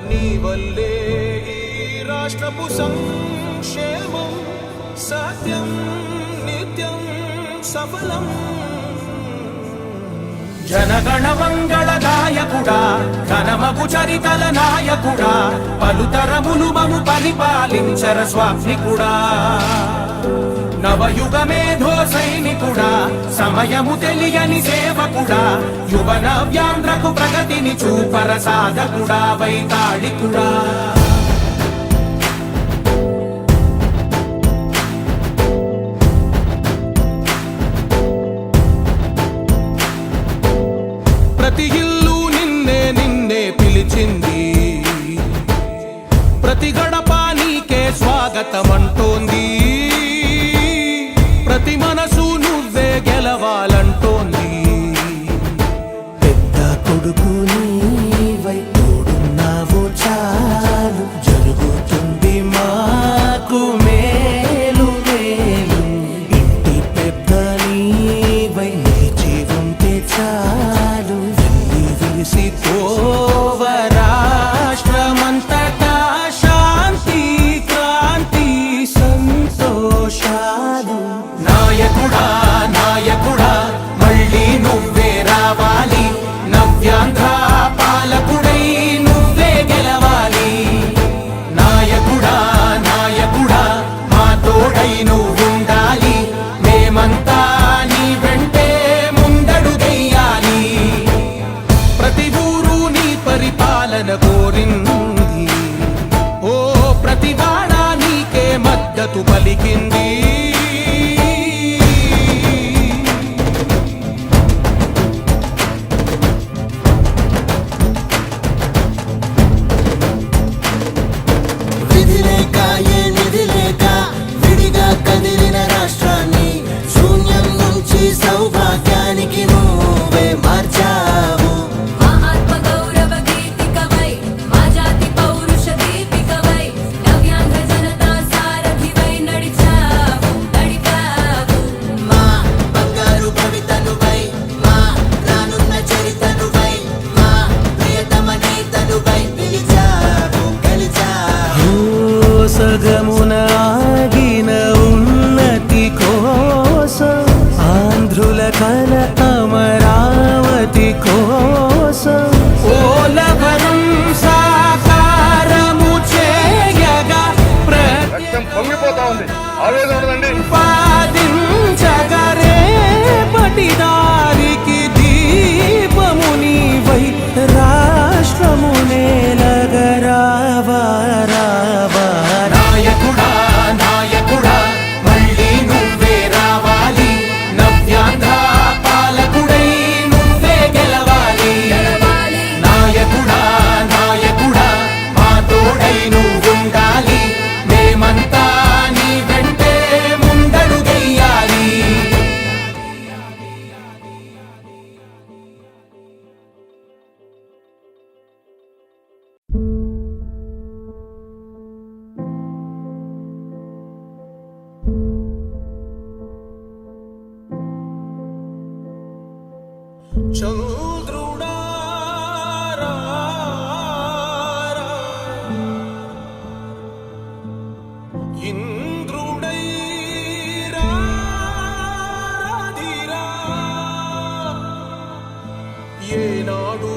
నీ వల్లే ఈ రాష్ట్రపు సంక్షేమం సత్యం నిత్యం సఫలం. జనగణ మంగళ గాయకుడా ఘనమగు చరితల నాయకుడా పలుతరములు మము పరిపాలించర స్వామికుడా. నవయుగ మేధో సైనికుడా సమయము తెలియని సేవకుడా యువన వ్యాంధ్రకు ప్రగతిని చూపర సాధకుడా వైతాళికుడా. ప్రతి ఇల్లు నిన్నే నిన్నే పిలిచింది, ప్రతి గడప నీకే స్వాగతమంటోంది, ప్రతి మనసు నువ్వే గెలవాలంటోంది. పెద్ద కొడుకు నీవై తోడున్నావు చాలు జరుగుతుంది మాకు మేలు మేలు. ఇంటి పెద్ద నీవై నిలిచి ఉంటే చాలు వెళ్ళి విరిసి పోవ రాష్ట్రమంతటా శాంతి క్రాంతి సంతోషాలు. నాయకుడా నాయకుడా మళ్ళీ నువ్వే రావాలి, నవ్యాంధ్ర పాలకుడై నువ్వే గెలవాలి. నాయకుడా నాయకుడా మా తోడై నువ్వుండాలి, మేమంతా నీ వెంటే ముందడుగెయ్యాలి. ప్రతి ఊరు నీ పరిపాలన కోరింది, ఓ ప్రతి వాడ నీకే మద్దతు పలికింది. సౌభాగ్యానికి నువ్వే మార్చావు. మా ఆత్మ గౌరవ గీతికవై మా జాతి పౌరుష దీపికవై నవ్యాంధ్ర జనతా సారథివై నడిచావు నడిపావు. మా బంగారు భవితనువై మా రానున్న చరితనువై మా ప్రియతమ నేతనువై పిలిచావు గెలిచావు. సగమున ఆగిన ఉన్నతి కోసం ఆంధ్రుల కల అమరావతి కోసం ఓలవరం సాకారము చేయగా పొంగిపోతా ఉంది, ఆవేదన ఉందండి. పాదించగరే పటిదారికి దీపము నీవై రాష్ట్రము నేలగరావా రావా. నాయకుడా నాయకుడా మళ్ళీ నువ్వే రావాలి, నవ్యాంధ్ర పాలకుడై నువ్వే గెలవాలి. నాయకుడా నాయకుడా మా తోడై నువ్వుండాలి, మేమంతా నీ వెంటే ముందడుగెయ్యాలి. చంద్రుడా రా రా, ఇంద్రుడై రాధిరా. ఏనాడు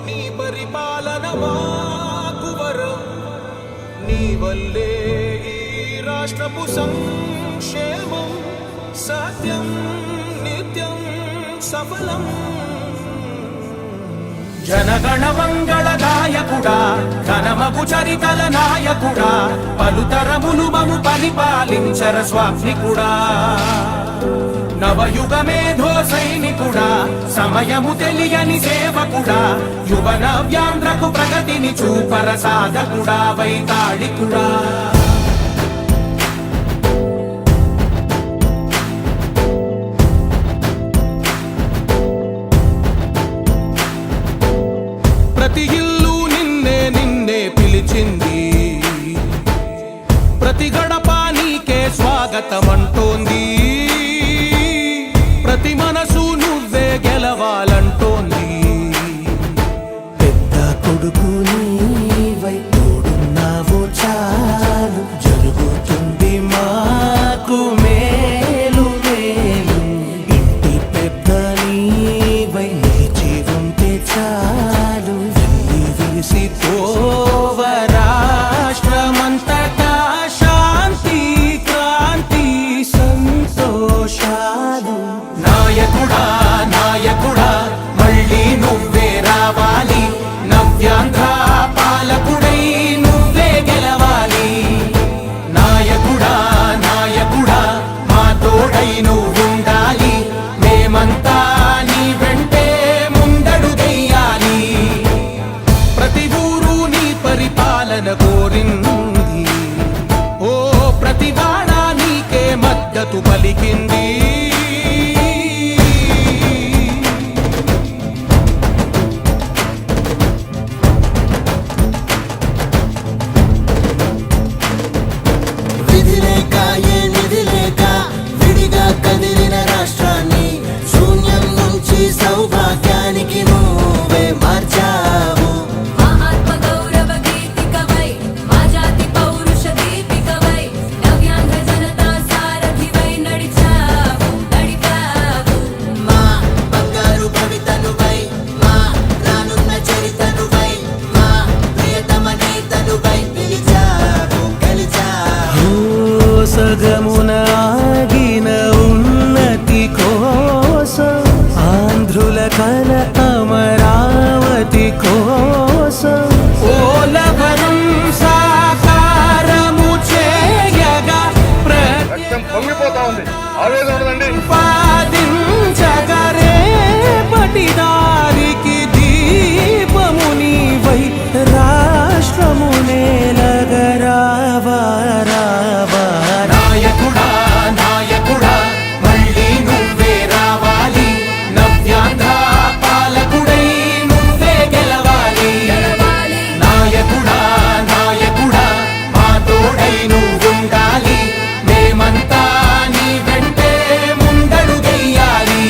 నీ పరిపాలన మాకు వరం, నీ వల్లే ఈ రాష్ట్రపు సంక్షేమం సత్యం నిత్యం సఫలం. జనగణ మంగళ గాయకుడా ఘనమగు చరితల నాయకుడా పలుతరములు మము పరిపాలించర స్వామికుడా. నవయుగ మేధో సైనికుడా సమయము తెలియని సేవకుడా యువన వ్యాంధ్రకు ప్రగతిని చూపర సాధకుడా వైతాళికుడా. ప్రతి ఇల్లు నిన్నే నిన్నే పిలిచింది, ప్రతి గడప నీకే స్వాగతమంటోంది, ప్రతి మనసు నువ్వే గెలవాలంటోంది. పెద్ద కొడుకు నీవై విరిసిపోవ రాష్ట్రమంతటా శాంతి క్రాంతి సంతోషాలు. నాయకుడా నాయకుడా మళ్ళీ నువ్వే రావాలి, నవ్యాంధ్ర పాలకుడై నువ్వే గెలవాలి. నాయకుడా నాయకుడా మా తోడై నువ్వుండాలి, మేమంతా నీ వెంటే ముందడుగెయ్యాలి. ప్రతి ఊరు నీ పరిపాలన కోరింది, ఓ ప్రతివాడ నీకే మద్దతు పలికింది. విధి లేక ఏ నిధి లేక విడిగా కదిలిన రాష్ట్రాన్ని శూన్యం నుంచి సౌభాగ్యానికి నువ్వే మార్చావు. మా ఆత్మ గౌరవ గీతికవై మా జాతి పౌరుష దీపికవై నవ్యాంధ్ర జనతా సారథివై నడిచావు నడిపావు. మా బంగారు భవితనువై మా రానున్న చరితనువై మా ప్రియతమ నేతనువై పిలిచావు గెలిచావు. సగమున ఆగిన ఉన్నతి కోసం ఆంధ్రుల కల అమరావతి కోసం ఓలవరం సాకారము చేయగా రక్తం పొంగిపోతా ఉంది, ఆవేదన ఉండదండి. ప్రతిపాదించగరే పటి దారికి దీపము నీవై రాష్ట్రము నేలగరావా రావా. నాయకుడా నాయకుడా మళ్ళీ నువ్వే రావాలి, నవ్యాంధ్ర పాలకుడై నువ్వే గెలవాలి. నాయకుడా నాయకుడా మా తోడై నువ్వుండాలి, మేమంతా నీ వెంటే ముందడుగెయ్యాలి.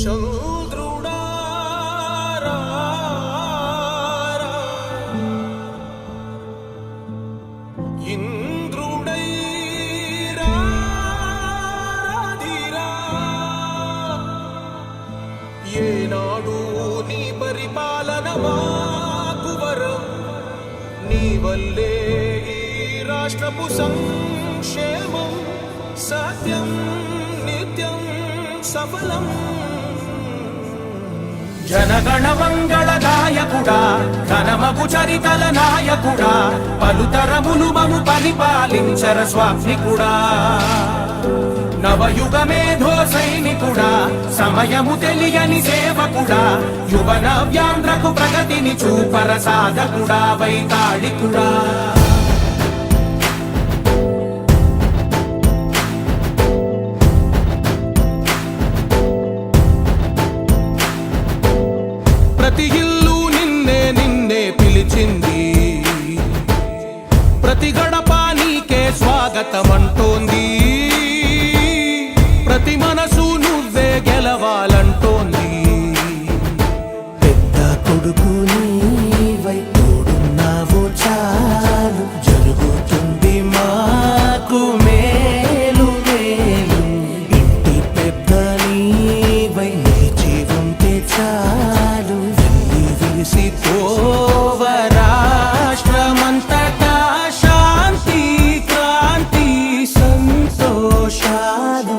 చంద్రుడా రా, ఇంద్రుడై రాధిరా. ఏనాడు నీ పరిపాలన మాకు వరం, నీ వల్లే ఈ రాష్ట్రపు సంక్షేమం సత్యం నిత్యం సఫలం. జనగణ మంగళ గాయకుడా ఘనమగు చరితల నాయకుడా, పలుతరములు మము పరిపాలించర స్వామికుడా. నవయుగ మేధో సైనికుడా సమయము తెలియని సేవకుడా, యువ నవ్యాంధ్రకు ప్రగతిని చూపర సాధకుడా వైతాళికుడా. ప్రతి ఇల్లు నిన్నే నిన్నే పిలిచింది, ప్రతి గడప నీకే స్వాగతమంటోంది. ప్రతి మనసు నువ్వే గెలవాలంటోంది. పెద్ద కొడుకు నీవై తోడున్నావు చాలు, జరుగుతుంది మాకు మేలు మేలు. ఇంటి పెద్ద నీవై నిలిచి ఉంటే చాలు, విరిసిపోవ రాష్ట్రమంతటా శాంతి క్రాంతి సంతోషాలు.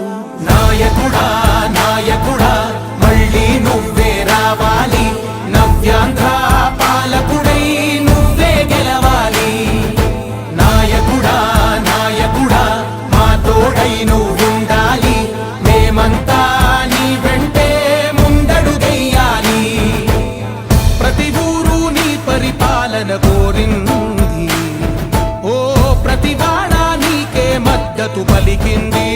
నాయకుడా నాయకుడా మళ్ళీ నువ్వే రావాలి, నవ్యాంధ్ర పాలకుడై నువ్వే గెలవాలి. నాయకుడా నాయకుడా మా తోడై నువ్వుండాలి, మేమంతా నీ వెంటే ముందడుగెయ్యాలి. ప్రతి ఊరు నీ పరిపాలన కోరింది, ఓ ప్రతివాడ నీకే మద్దతు పలికింది.